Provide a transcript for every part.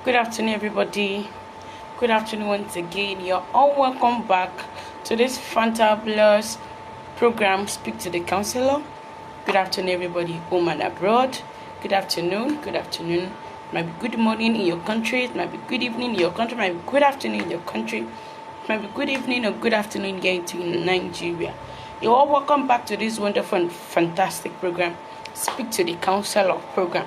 Good afternoon, everybody. Good afternoon once again. You're all welcome back to this fantabulous program, Speak to the Counselor. Good afternoon, everybody, home and abroad. Good afternoon. Good afternoon. It might be good morning in your country. It might be good evening in your country. It might be good afternoon in your country. It might be good evening or good afternoon here in Nigeria. You're all welcome back to this wonderful and fantastic program, Speak to the Counselor program.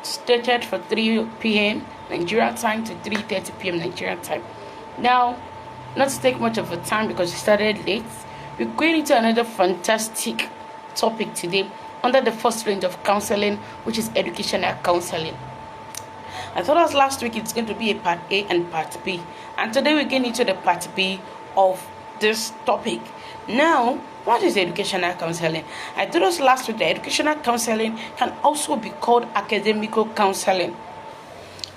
Started for 3 p.m. Nigeria time to 3:30 p.m. Nigeria time. Now, not to take much of a time because we started late, we're going into another fantastic topic today under the first range of counseling, which is educational counseling. I told us last week it's going to be a part A and part B, and today we're getting into the part B of this topic. Now, what is educational counseling? I told us last week that educational counseling can also be called academical counseling.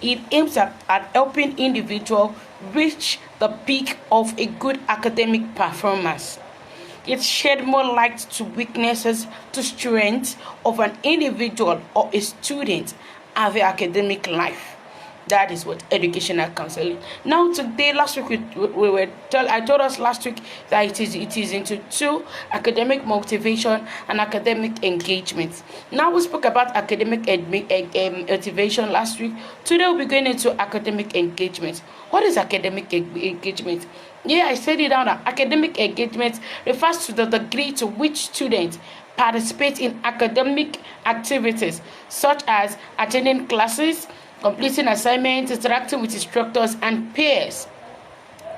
It aims at helping individuals reach the peak of a good academic performance. It sheds more light to weaknesses, to strengths of an individual or a student of their academic life. That is what educational counseling. Now today, last week I told us last week that it is into two: academic motivation and academic engagement. Now we spoke about academic motivation last week. Today we'll be going into academic engagement. What is academic engagement? Yeah, I said it down. That academic engagement refers to the degree to which students participate in academic activities such as attending classes, completing assignments, interacting with instructors and peers.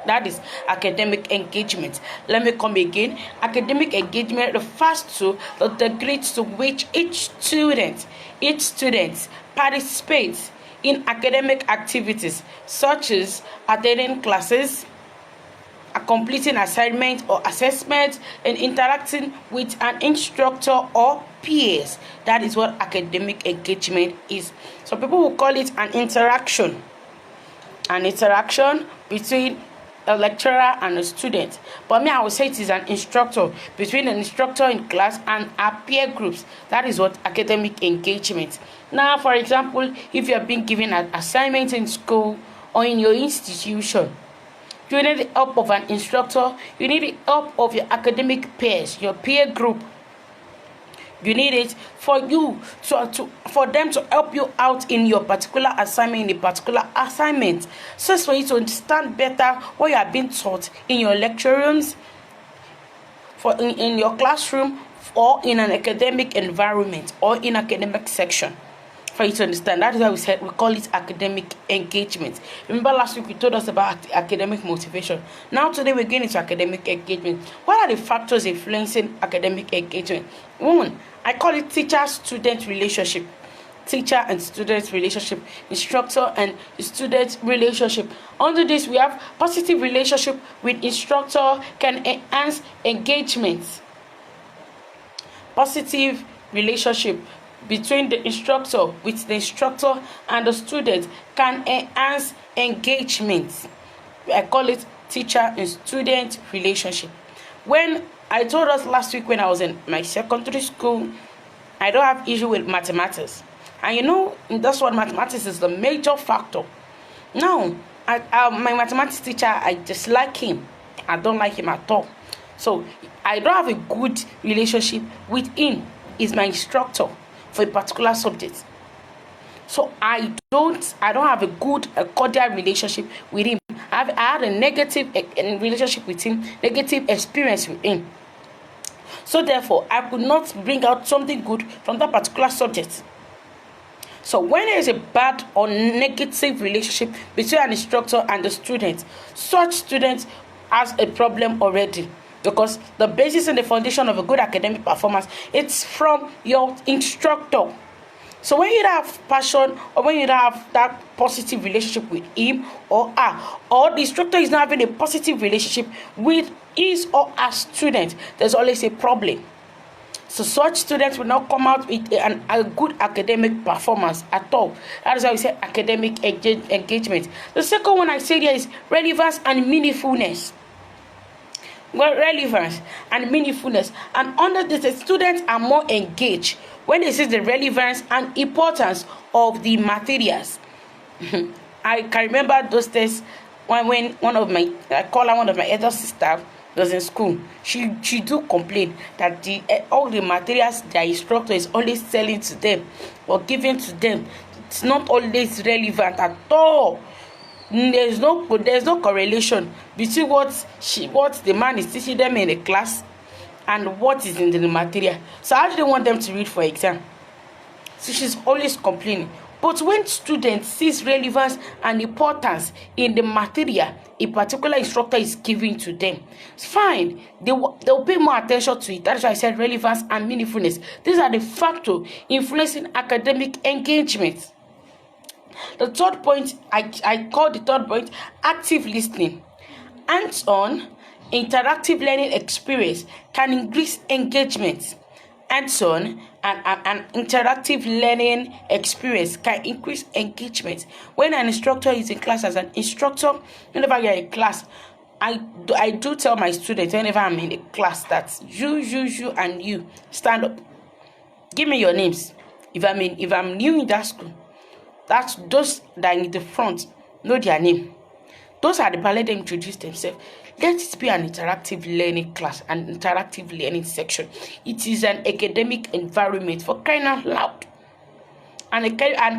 That is academic engagement. Let me come again. Academic engagement refers to the degree to which each student participates in academic activities such as attending classes, completing assignments or assessments, and interacting with an instructor or peers. That is what academic engagement is. So people will call it an interaction between a lecturer and a student, but me, I would say it is an instructor between an instructor in class and our peer groups. That is what academic engagement. Now, for example, if you are being given an assignment in school or in your institution, you need the help of an instructor. You need the help of your academic peers, your peer group. You need it for them to help you out in your particular assignment, so as for you to understand better what you are being taught in your lecture rooms, in your classroom, or in an academic environment or in academic section. For you to understand, that is why we call it academic engagement. Remember last week we told us about academic motivation. Now today we're getting into academic engagement. What are the factors influencing academic engagement? One, I call it teacher-student relationship. Teacher and student relationship, instructor and student relationship. Under this, we have positive relationship with instructor can enhance engagement. Positive relationship between the instructor and the student can enhance engagement. I call it teacher and student relationship. When I told us last week, when I was in my secondary school, I don't have issue with mathematics, and that's what mathematics is the major factor. Now, my mathematics teacher, I dislike him. I don't like him at all. So I don't have a good relationship with him. He's my instructor for a particular subject. So I don't have a good, cordial relationship with him. I had a negative relationship with him, negative experience with him. So therefore, I could not bring out something good from that particular subject. So when there is a bad or negative relationship between an instructor and the student, such student has a problem already. Because the basis and the foundation of a good academic performance, it's from your instructor. So when you don't have passion, or when you don't have that positive relationship with him or her, or the instructor is not having a positive relationship with his or her student, there's always a problem. So such students will not come out with a good academic performance at all. That is why we say academic engagement. The second one I say here is relevance and meaningfulness. Relevance and meaningfulness, and under this, the students are more engaged when they see the relevance and importance of the materials. I can remember those days when one of my elder sister was in school. She do complain that all the materials their instructor is always selling to them or giving to them, it's not always relevant at all. There's no correlation between what the man is teaching them in the class and what is in the material. So how do they want them to read for exam? So she's always complaining. But when students sees relevance and importance in the material a particular instructor is giving to them, it's fine. They'll pay more attention to it. That's why I said relevance and meaningfulness. These are the factors influencing academic engagement. The third point, I call the third point active listening. Hands-on interactive learning experience can increase engagement. Hands-on and interactive learning experience can increase engagement. When an instructor is in class, as an instructor, whenever you're in class, I do tell my students whenever I'm in a class that you and you stand up. Give me your names. If I'm new in that school, that's those that are in the front know their name. Those are the part, let them introduce themselves. Let it be an interactive learning class, an interactive learning section. It is an academic environment, for crying out loud. An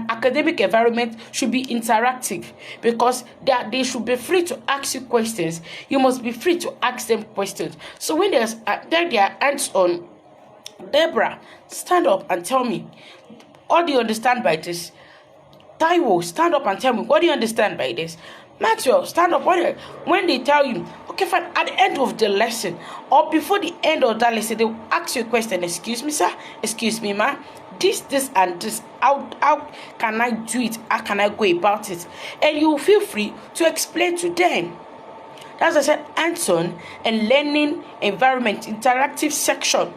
academic environment should be interactive because they should be free to ask you questions. You must be free to ask them questions. So when they are hands-on, Deborah, stand up and tell me, what do you understand by this? Taiwo, stand up and tell me, what do you understand by this? Maxwell, stand up. When they tell you, okay, fine, at the end of the lesson or before the end of that lesson, they will ask you a question. Excuse me, sir. Excuse me, ma'am. This, and this. How can I do it? How can I go about it? And you feel free to explain to them. As I said, hands-on and learning environment, interactive section,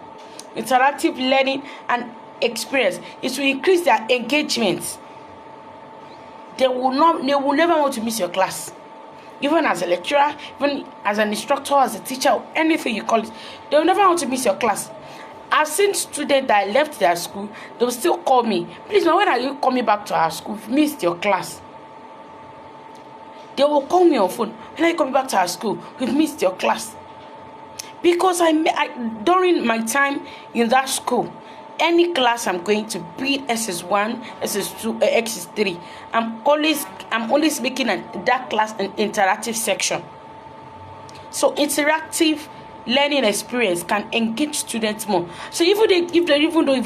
interactive learning and experience is to increase their engagement. They will never want to miss your class. Even as a lecturer, even as an instructor, as a teacher, anything you call it, they will never want to miss your class. I've seen students that left their school, they will still call me. Please, when are you coming back to our school? We've missed your class. They will call me on phone. When are you coming back to our school? We've missed your class. Because during my time in that school, any class I'm going to, be SS1, SS2, SS3, I'm always making that class an interactive section. So interactive learning experience can engage students more. So if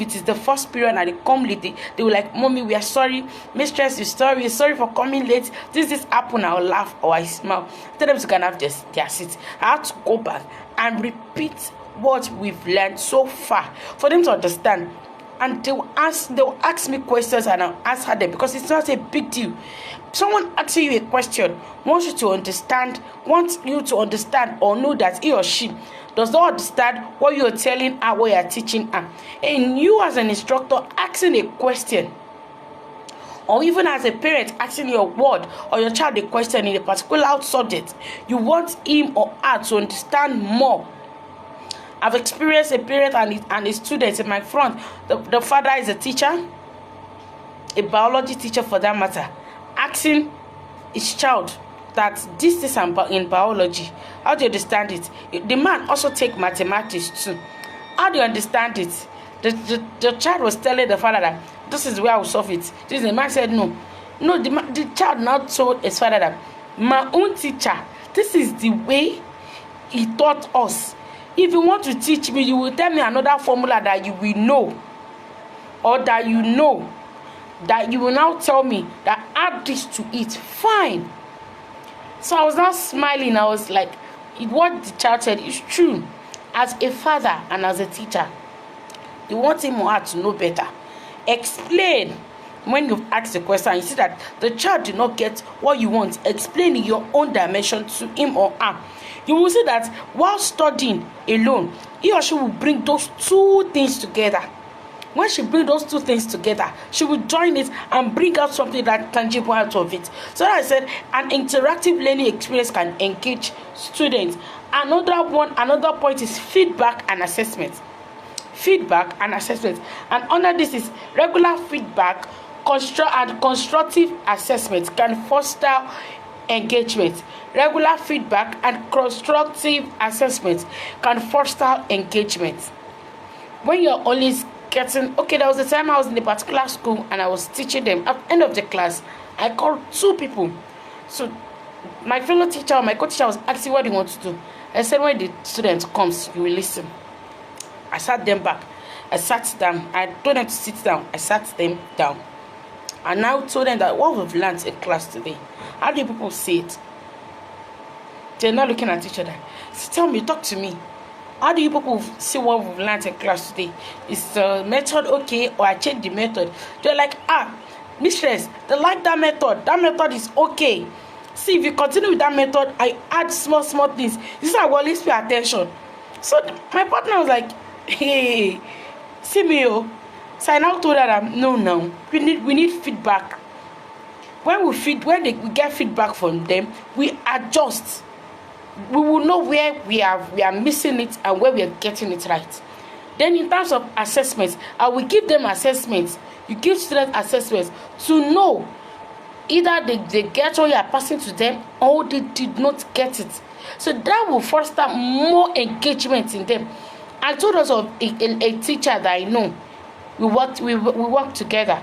it is the first period and they come late, they will like, mommy, we are sorry, mistress, we're sorry for coming late. This happened. I'll laugh or I smile. Tell them to can have their seats. I have to go back and repeat what we've learned so far for them to understand, and they'll ask me questions and I'll answer them because it's not a big deal. Someone asking you a question wants you to understand or know that he or she does not understand what you're telling her, what you're teaching her. And you as an instructor asking a question, or even as a parent asking your word or your child a question in a particular subject, you want him or her to understand more. I've experienced a parent and a student in my front. The father is a teacher, a biology teacher for that matter, asking his child that this is in biology. How do you understand it? The man also take mathematics too. How do you understand it? The child was telling the father that this is where I will solve it. The man said no. The child now told his father that my own teacher, this is the way he taught us. If you want to teach me, you will tell me another formula that you will know, or that you know, that you will now tell me that add this to it. Fine. So I was now smiling. I was like, what the child said is true. As a father and as a teacher, you want him or her to know better. Explain. When you've asked the question, you see that the child did not get what you want, explain in your own dimension to him or her. You will see that while studying alone, he or she will bring those two things together. When she brings those two things together, she will join it and bring out something that tangible out of it. So I said, an interactive learning experience can engage students. Another point is feedback and assessment. Feedback and assessment. And under this is regular feedback constructive assessment can foster engagement. Regular feedback and constructive assessment can foster engagement. When you're always getting, okay, there was a time I was in a particular school and I was teaching them. At the end of the class, I called 2 people. So my fellow teacher, my co-teacher was asking what they want to do. I said, when the student comes, you will listen. I sat them back. I sat down. I told them to sit down. I sat them down. I now told them that what we've learned in class today. How do people see it? They're not looking at each other. So tell me, talk to me. How do you people see what we've learned in class today? Is the method okay, or I change the method? They're like, mistress, they like that method. That method is okay. See, if you continue with that method, I add small things. This is how I will always pay attention. So my partner was like, hey, see me, oh. So I now told her that no, we need feedback. When we get feedback from them, we adjust. We will know where we are missing it and where we are getting it right. Then in terms of assessments, I will give them assessments. You give students assessments to know either they get what you are passing to them or they did not get it. So that will foster more engagement in them. I told us of a teacher that I know. We work together.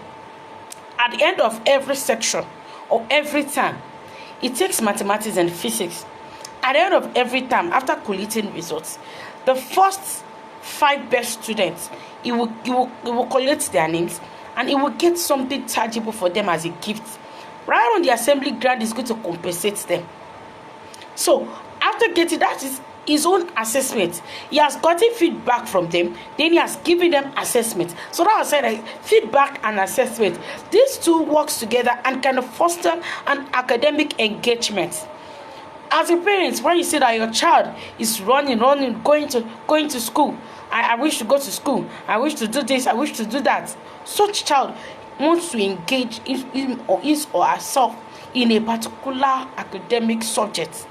At the end of every section or every term, it takes mathematics and physics. At the end of every term, after collating results, the first 5 best students, it will collect their names and it will get something tangible for them as a gift. Right on the assembly ground is going to compensate them. So after getting that is his own assessment. He has gotten feedback from them, then he has given them assessment. So that was said, feedback and assessment. These two works together and kind of foster an academic engagement. As a parent, when you see that your child is running, going to school, I wish to go to school, I wish to do this, I wish to do that. Such child wants to engage his or herself in a particular academic subject.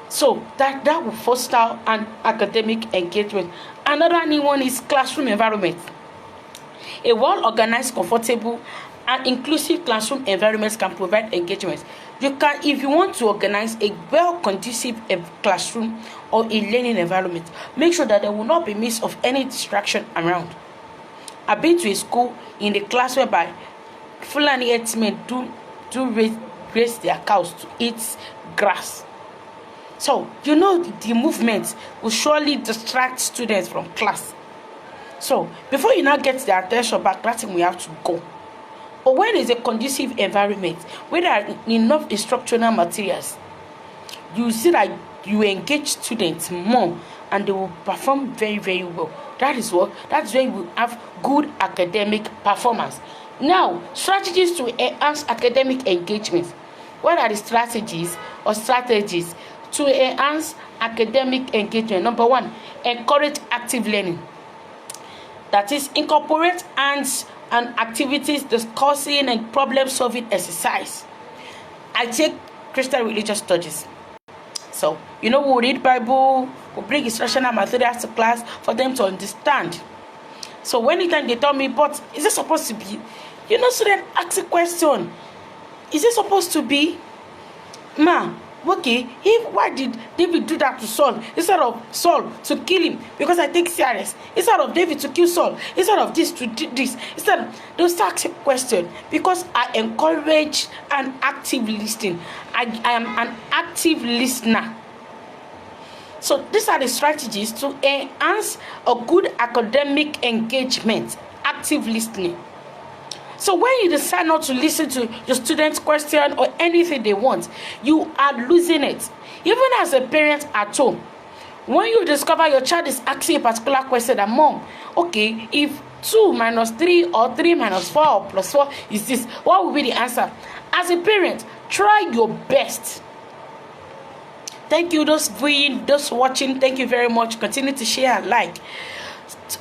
So that will foster an academic engagement. Another new one is classroom environment. A well-organized, comfortable, and inclusive classroom environment can provide engagement. If you want to organize a well-conducive classroom or a learning environment, make sure that there will not be miss of any distraction around. I've been to a school in a class whereby Fulani herdsmen do raise their cows to eat grass. So, the movement will surely distract students from class. So, before you now get their attention back, that's when we have to go. But when there's a conducive environment, where there are enough instructional materials, you see that you engage students more and they will perform very, very well. That's when you will have good academic performance. Now, strategies to enhance academic engagement. What are the strategies to enhance academic engagement? Number 1, encourage active learning. That is, incorporate hands and activities, discussing and problem-solving exercise. I take Christian religious studies. So, we'll read Bible, we'll bring instructional materials to class for them to understand. So, anytime they tell me, but is it supposed to be? Student ask a question. Is it supposed to be? Okay, why did David do that to Saul instead of Saul to kill him? Because I take serious. Instead of David to kill Saul, instead of this to do this, they'll start asking question. Because I encourage an active listening. I am an active listener. So these are the strategies to enhance a good academic engagement. Active listening. So when you decide not to listen to your students' question or anything they want, you are losing it. Even as a parent at home, when you discover your child is asking a particular question, that mom, okay, if 2 minus 3 or 3 minus 4 or plus 4 is this, what will be the answer? As a parent, try your best. Thank you, those viewing, those watching. Thank you very much. Continue to share and like.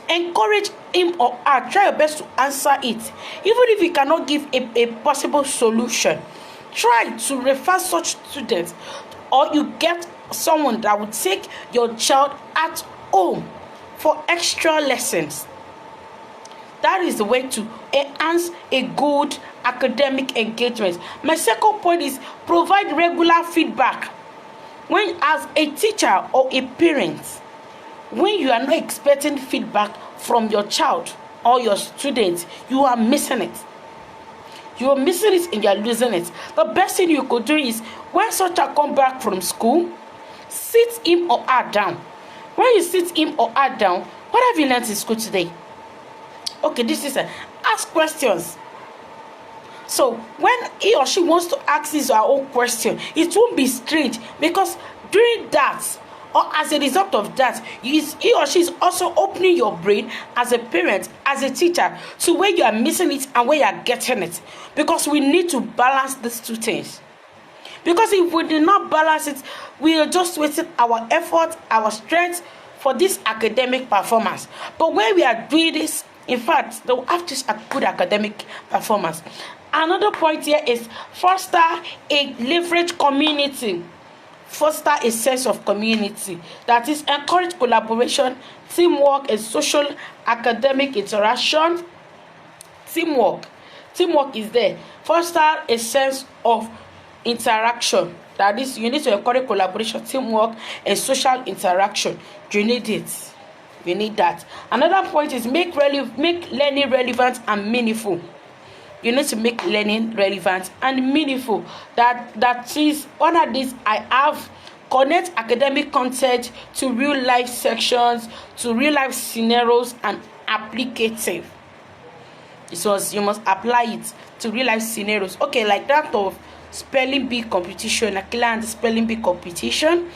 Encourage him or her. Try your best to answer it. Even if you cannot give a possible solution, try to refer such students, or you get someone that will take your child at home for extra lessons. That is the way to enhance a good academic engagement. My second point is provide regular feedback. When, as a teacher or a parent, when you are not expecting feedback from your child or your student, you are missing it. You are missing it and you are losing it. The best thing you could do is, when such child come back from school, sit him or her down. When you sit him or her down, what have you learned in school today? Okay, this is ask questions. So when he or she wants to ask his or her own question, it won't be strange, because during that, or as a result of that, he or she is also opening your brain as a parent, as a teacher, to where you are missing it and where you are getting it. Because we need to balance these two things. Because if we do not balance it, we are just wasting our effort, our strength for this academic performance. But when we are doing this, in fact, they will have this good academic performance. Another point here is foster a leverage community. Foster a sense of community. That is, encourage collaboration, teamwork, and social academic interaction. Teamwork is there. Foster a sense of interaction. That is, you need to encourage collaboration, teamwork, and social interaction. You need it. You need that. Another point is make learning relevant and meaningful. You need to make learning relevant and meaningful. That is, one of these I have connect academic content to real life sections, to real life scenarios, and applicative. So you must apply it to real life scenarios. Okay, like that of spelling bee competition. I learned the spelling bee competition.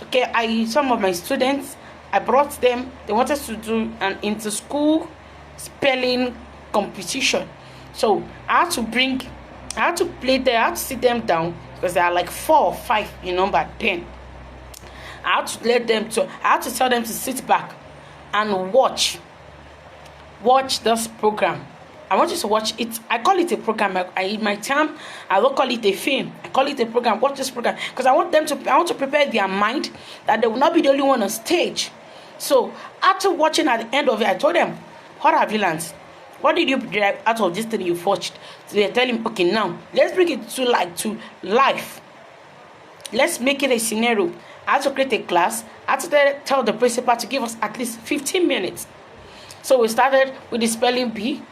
Okay, some of my students, I brought them. They wanted to do an inter-school spelling competition. So I had to play there. I had to sit them down, because there are like 4 or 5 in number 10. I had to tell them to sit back and watch this program. I want you to watch it. I call it a program. In my term, I don't call it a film. I call it a program. Watch this program, because I want to prepare their mind that they will not be the only one on stage. So after watching, at the end of it, I told them, what have you learned? What did you derive out of this thing you've watched? So they tell him, okay, now let's bring it to life. Let's make it a scenario. I had to create a class. I had to tell the principal to give us at least 15 minutes. So we started with the spelling bee.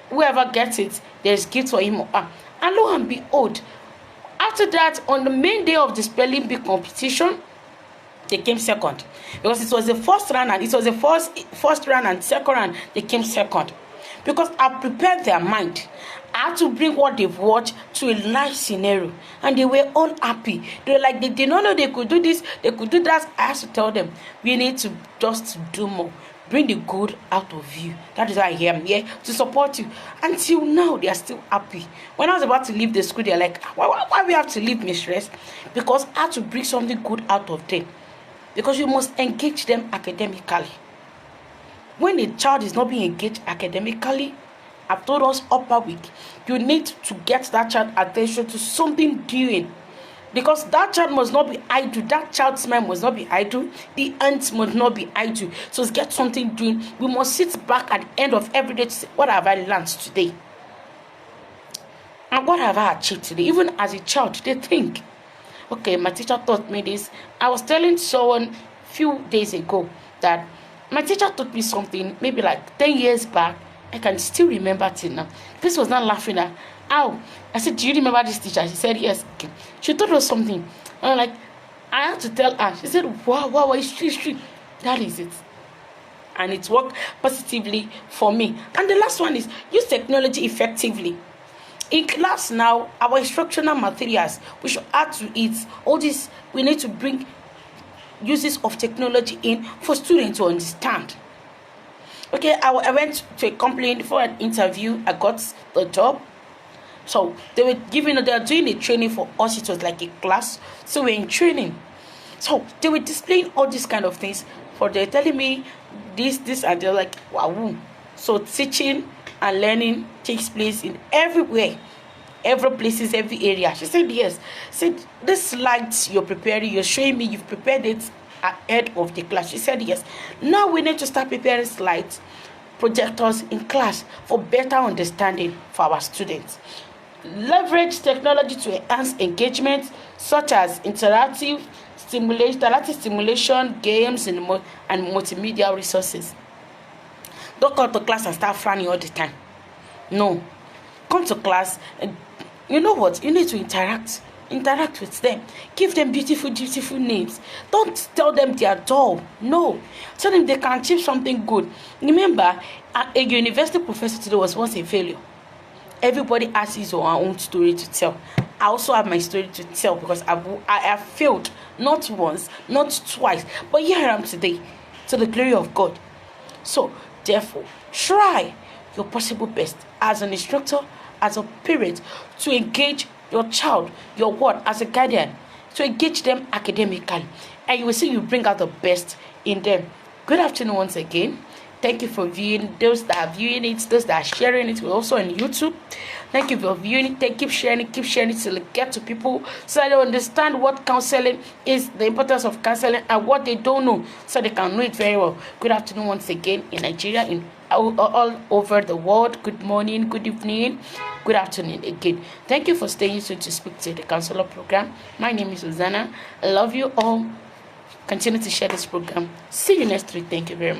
Whoever gets it, there's gift for him or her. And lo and behold, after that, on the main day of the spelling bee competition, they came second. Because it was the first round, and it was the first round and second round, they came second. Because I prepared their mind. I had to bring what they've watched to a live scenario, and they were all happy. They were like, they did not know they could do this, they could do that. I had to tell them, we need to just do more. Bring the good out of you. That is why I am here to support you. Until now, they are still happy. When I was about to leave the school, they're like, why we have to leave, mistress? Because I had to bring something good out of them. Because you must engage them academically. When a child is not being engaged academically, I've told us upper week, you need to get that child attention to something doing. Because that child must not be idle. That child's mind must not be idle. The ants must not be idle. So get something doing. We must sit back at the end of every day to say, what have I learned today? And what have I achieved today? Even as a child, they think, okay, my teacher taught me this. I was telling someone a few days ago that my teacher taught me something maybe like 10 years back. I can still remember till now. This was not laughing at. How? I said, do you remember this teacher? She said, yes. Okay. She told us something. And I'm like, I had to tell her. She said, wow, it's true. That is it. And it worked positively for me. And the last one is use technology effectively. In class now, our instructional materials, we should add to it. All this, we need to bring uses of technology in for students to understand. Okay, I went to a company for an interview. I got the job. So they were doing a training for us. It was like a class. So we're in training. So they were displaying all these kind of things. They're telling me this, and they're like, wow. So teaching and learning takes place in everywhere. Every places, every area. She said yes. She said, this slides you're preparing, you're showing me you've prepared it ahead of the class. She said yes. Now we need to start preparing slides projectors in class for better understanding for our students. Leverage technology to enhance engagement, such as interactive stimulation, games, and multimedia resources. Don't come to class and start frowning all the time. No, come to class and you know what? You need to interact with them. Give them beautiful names. Don't tell them they are dull. No, tell them they can achieve something good. Remember, a university professor today was once a failure. Everybody has his or her own story to tell. I also have my story to tell because I have failed not once, not twice, but here I am today, to the glory of God. So therefore, try your possible best as an instructor, as a parent, to engage your child, your ward, as a guardian, to engage them academically, and you will see you bring out the best in them. Good afternoon once again. Thank you for viewing. Those that are viewing it, those that are sharing it, we're also on YouTube. Thank you for viewing it. Keep sharing it till it get to people so they understand what counseling is, the importance of counseling, and what they don't know, so they can know it very well. Good afternoon once again in Nigeria, in all over the world. Good morning, good evening, good afternoon again. Thank you for staying tuned to speak to the counselor program. My name is Susanna. I love you all. Continue to share this program. See you next week. Thank you very much.